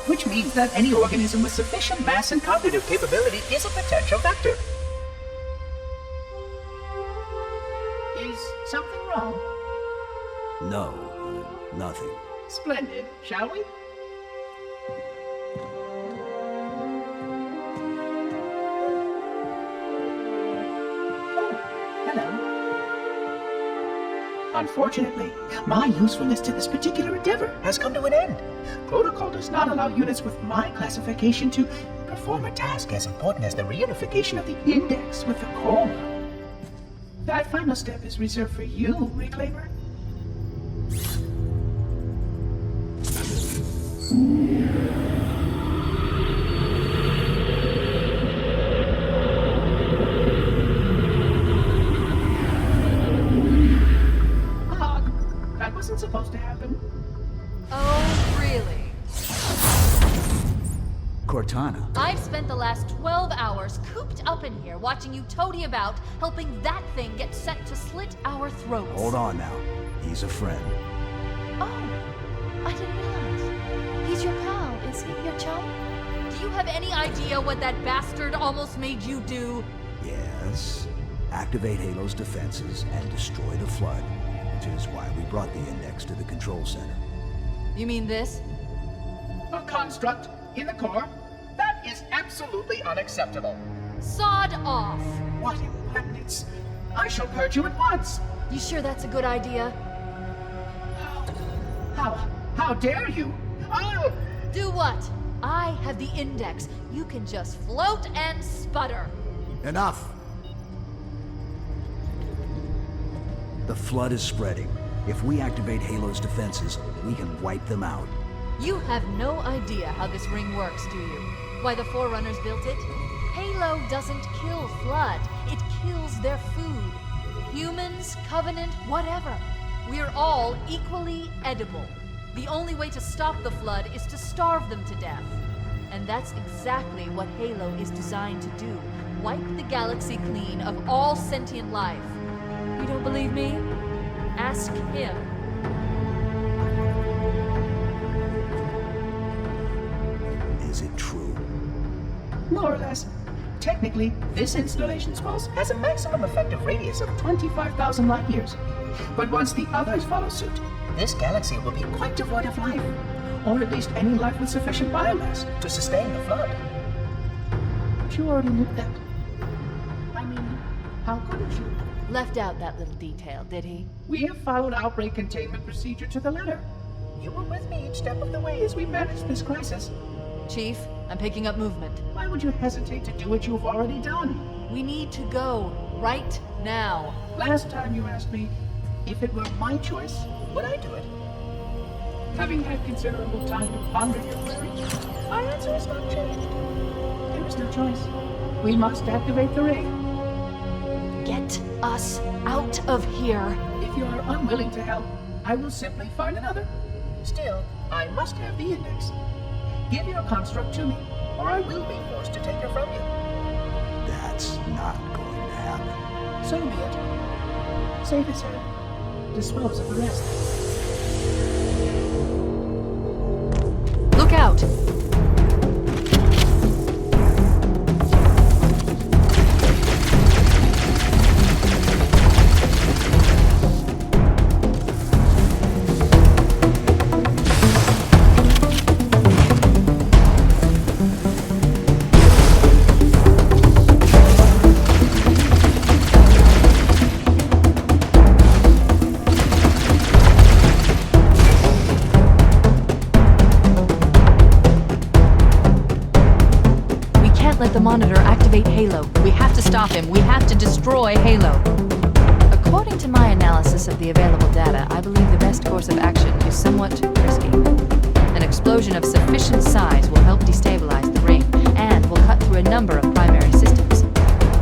which means that any organism with sufficient mass and cognitive capability is a potential vector. Is something wrong? No, nothing. Splendid, shall we? Unfortunately, my usefulness to this particular endeavor has come to an end. Protocol does not allow units with my classification to perform a task as important as the reunification of the index with the core. That final step is reserved for you, Reclaimer. Wasn't supposed to happen. Oh, really? Cortana. I've spent the last 12 hours cooped up in here watching you toady about, helping that thing get set to slit our throats. Hold on now. He's a friend. Oh, I didn't realize. He's your pal, is he? Your chum? Do you have any idea what that bastard almost made you do? Yes. Activate Halo's defenses and destroy the Flood. Which is why we brought the index to the control center. You mean this? A construct in the core? That is absolutely unacceptable. Sod off! What impertinence! I shall purge you at once! You sure that's a good idea? How dare you? Oh! Do what? I have the index. You can just float and sputter. Enough! The Flood is spreading. If we activate Halo's defenses, we can wipe them out. You have no idea how this ring works, do you? Why the Forerunners built it? Halo doesn't kill Flood. It kills their food. Humans, Covenant, whatever. We're all equally edible. The only way to stop the Flood is to starve them to death. And that's exactly what Halo is designed to do. Wipe the galaxy clean of all sentient life. You don't believe me? Ask him. Is it true? More or less. Technically, this installation's pulse has a maximum effective radius of 25,000 light years. But once the others follow suit, this galaxy will be quite devoid of life. Or at least any life with sufficient biomass to sustain the Flood. But you already knew that. I mean, how couldn't you? Left out that little detail, did he? We have followed outbreak containment procedure to the letter. You were with me each step of the way as we managed this crisis. Chief, I'm picking up movement. Why would you hesitate to do what you've already done? We need to go, right now. Last time you asked me, if it were my choice, would I do it? Having had considerable time to ponder your query, my answer has not changed. There is no choice. We must activate the ring. Get us out of here. If you are unwilling to help, I will simply find another. Still, I must have the index. Give your construct to me, or I will be forced to take it from you. That's not going to happen. So be it. Save his head. Dispose of the rest. Look out! Let the monitor activate Halo. We have to stop him. We have to destroy Halo. According to my analysis of the available data, I believe the best course of action is somewhat risky. An explosion of sufficient size will help destabilize the ring, and will cut through a number of primary systems.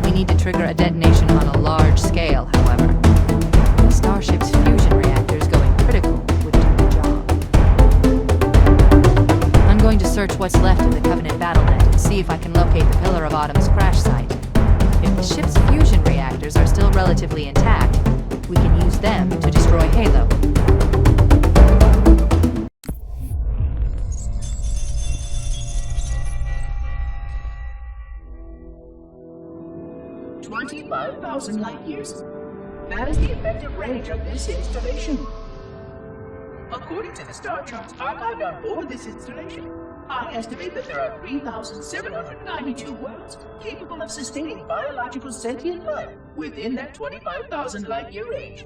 We need to trigger a detonation on a large scale, however. The Starship's fusion reactors going critical would do the job. I'm going to search what's left of the Covenant BattleNet and see if I can locate the Pillar of Autumn's crash site. If the ship's fusion reactors are still relatively intact, we can use them to destroy Halo. 25,000 light years. That is the effective range of this installation. According to the star charts archived on board this installation, I estimate that there are 3,792 worlds capable of sustaining biological sentient life within that 25,000 light-year range.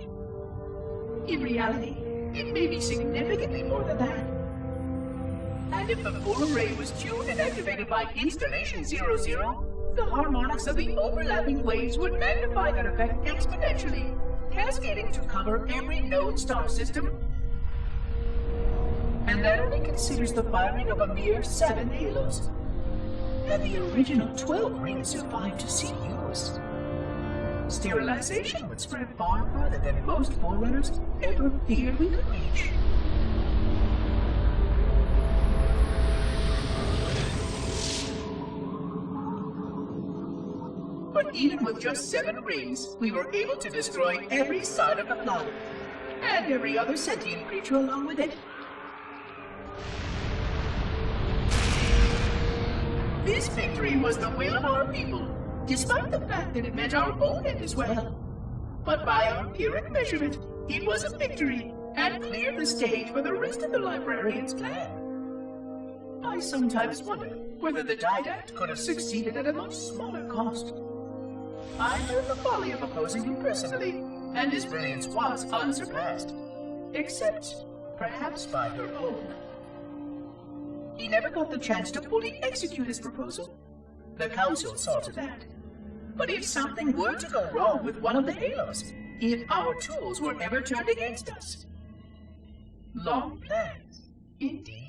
In reality, it may be significantly more than that. And if the full array was tuned and activated by Installation 00, the harmonics of the overlapping waves would magnify that effect exponentially, cascading to cover every known star system. And that only considers the firing of a mere 7 halos. Had the original 12 rings survived to see use, sterilization would spread far farther than most Forerunners ever feared we could reach. But even with just 7 rings, we were able to destroy every side of the planet, and every other sentient creature along with it. This victory was the will of our people, despite the fact that it meant our own end as well. But by our empiric measurement, it was a victory, and cleared the stage for the rest of the librarian's plan. I sometimes wonder whether the Didact could have succeeded at a much smaller cost. I learned the folly of opposing him personally, and his brilliance was unsurpassed, except perhaps by her own. He never got the chance to fully execute his proposal. The Council saw to that. But if something were to go wrong with one of the halos, if our tools were ever turned against us, long plans, indeed.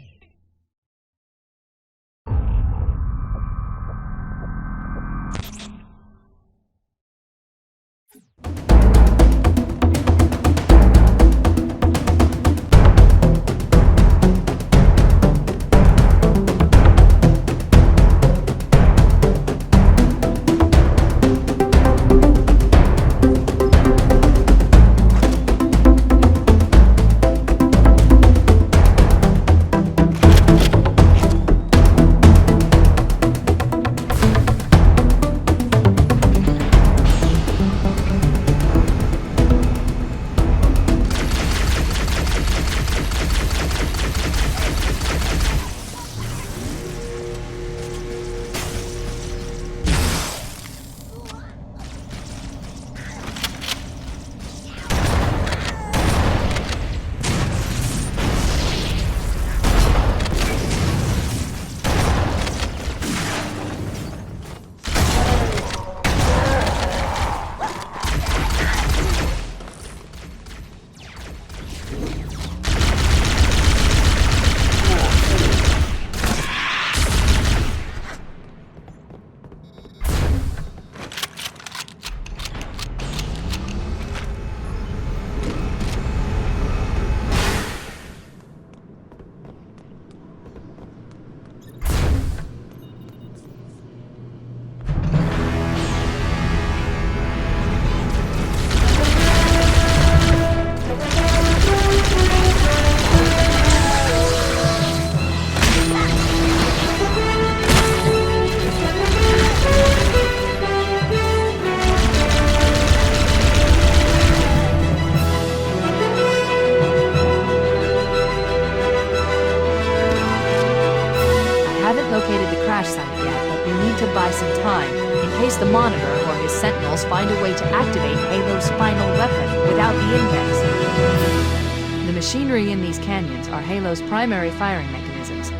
The monitor or his sentinels find a way to activate Halo's final weapon without the index. The machinery in these canyons are Halo's primary firing mechanisms.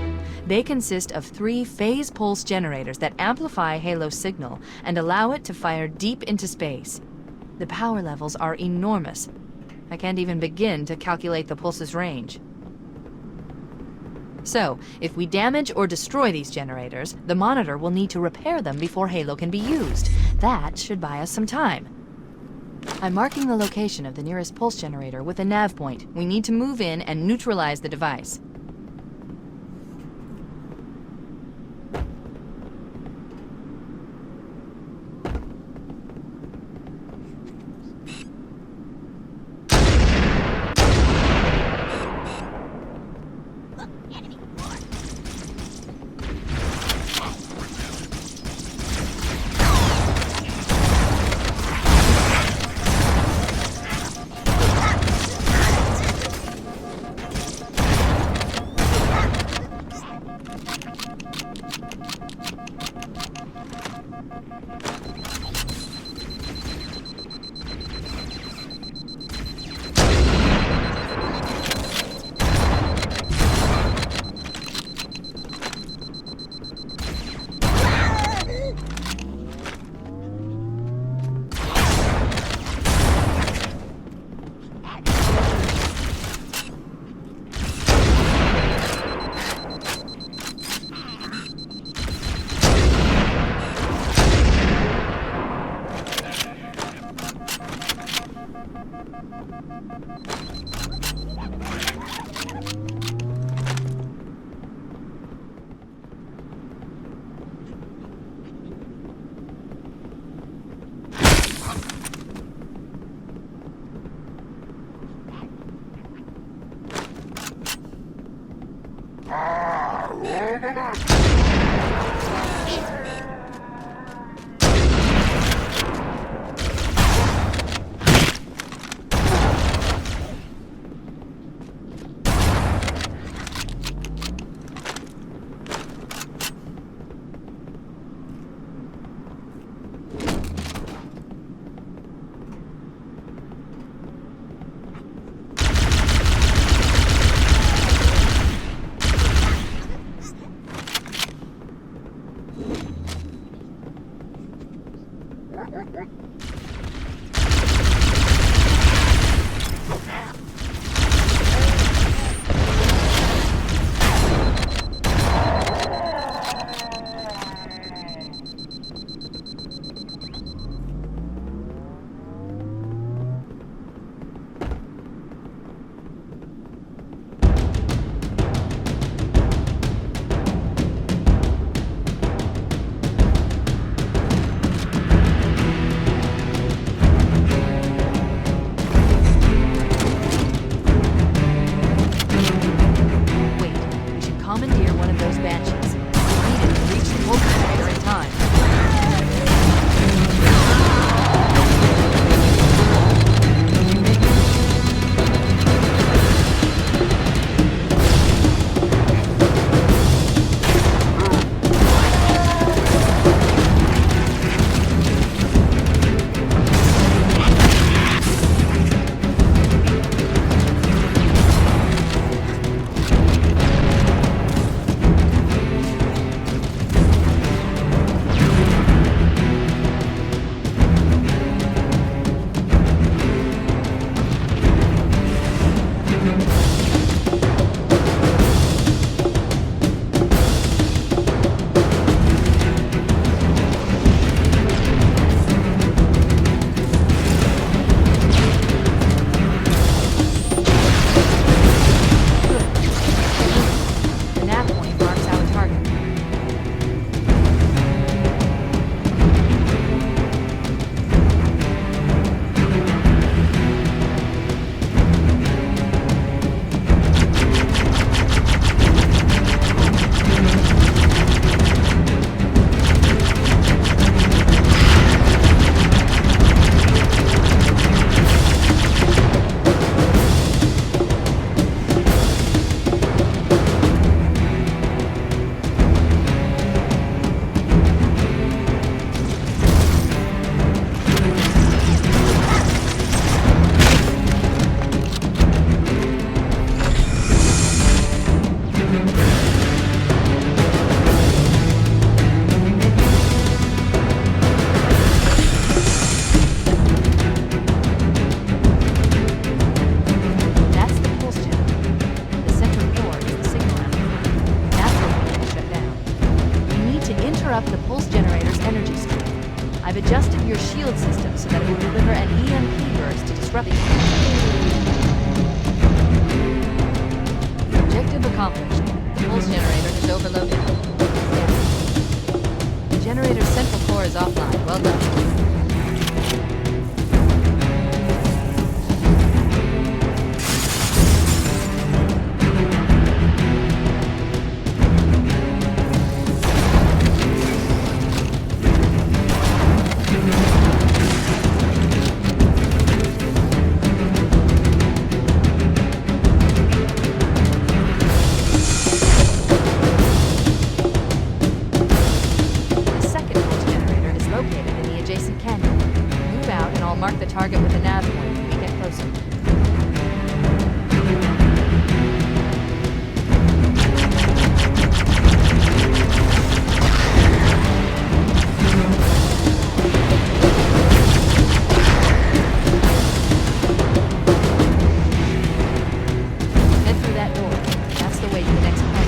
They consist of 3 phase pulse generators that amplify Halo's signal and allow it to fire deep into space. The power levels are enormous. I can't even begin to calculate the pulse's range. So, if we damage or destroy these generators, the monitor will need to repair them before Halo can be used. That should buy us some time. I'm marking the location of the nearest pulse generator with a nav point. We need to move in and neutralize the device. adjusted your shield system so that it will deliver an EMP burst to disrupt the objective accomplished. The pulse generator is overloaded. Yeah. The generator's central core is offline. Well done. Mark the target with a nav point when we get closer. Head through that door. That's the way to the next point.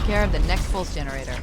care of the next pulse generator.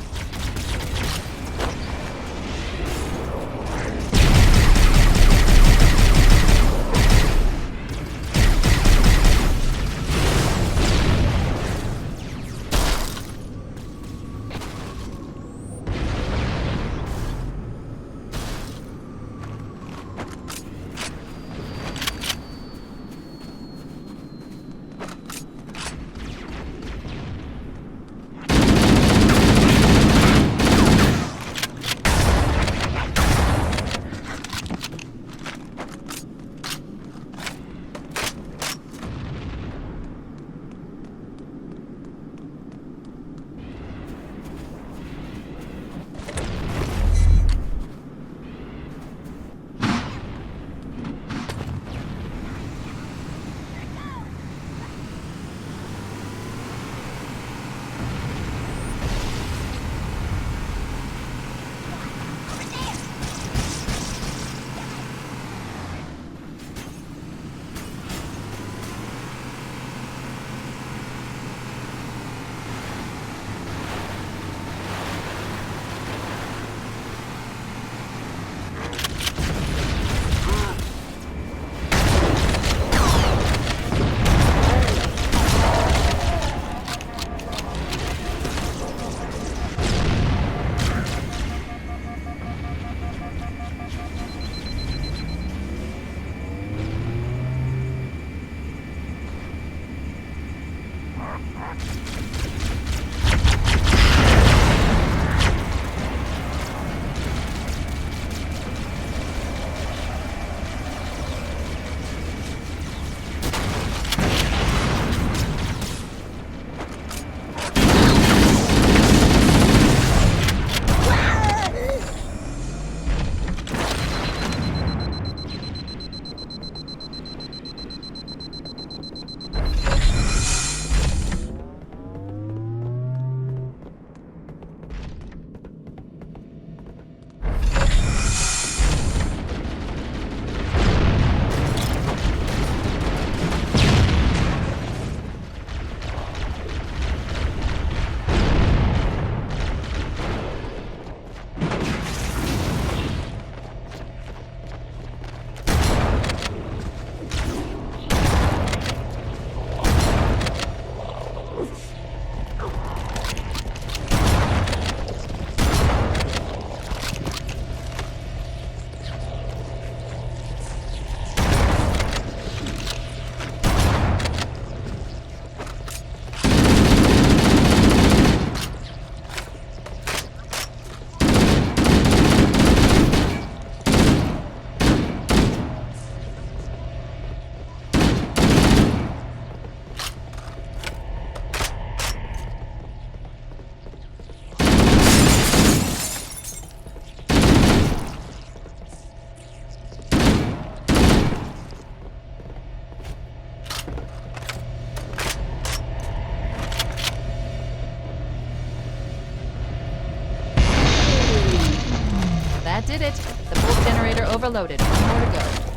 That did it. The pulse generator overloaded. One more to go.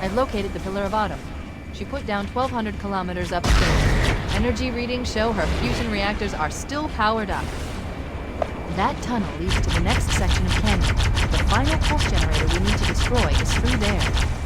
I've located the Pillar of Autumn. She put down 1,200 kilometers upstream. Energy readings show her fusion reactors are still powered up. That tunnel leads to the next section of canyon. The final pulse generator we need to destroy is through there.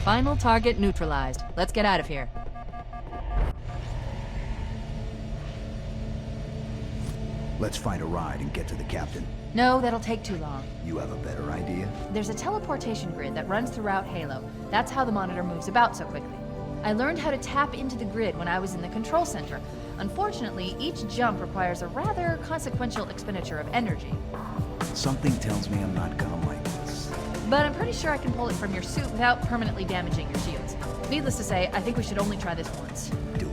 Final target neutralized. Let's get out of here. Let's find a ride and get to the captain. No, that'll take too long. You have a better idea? There's a teleportation grid that runs throughout Halo. That's how the monitor moves about so quickly. I learned how to tap into the grid when I was in the control center. Unfortunately, each jump requires a rather consequential expenditure of energy. Something tells me I'm not gonna like this. But I'm pretty sure I can pull it from your suit without permanently damaging your shields. Needless to say, I think we should only try this once. Do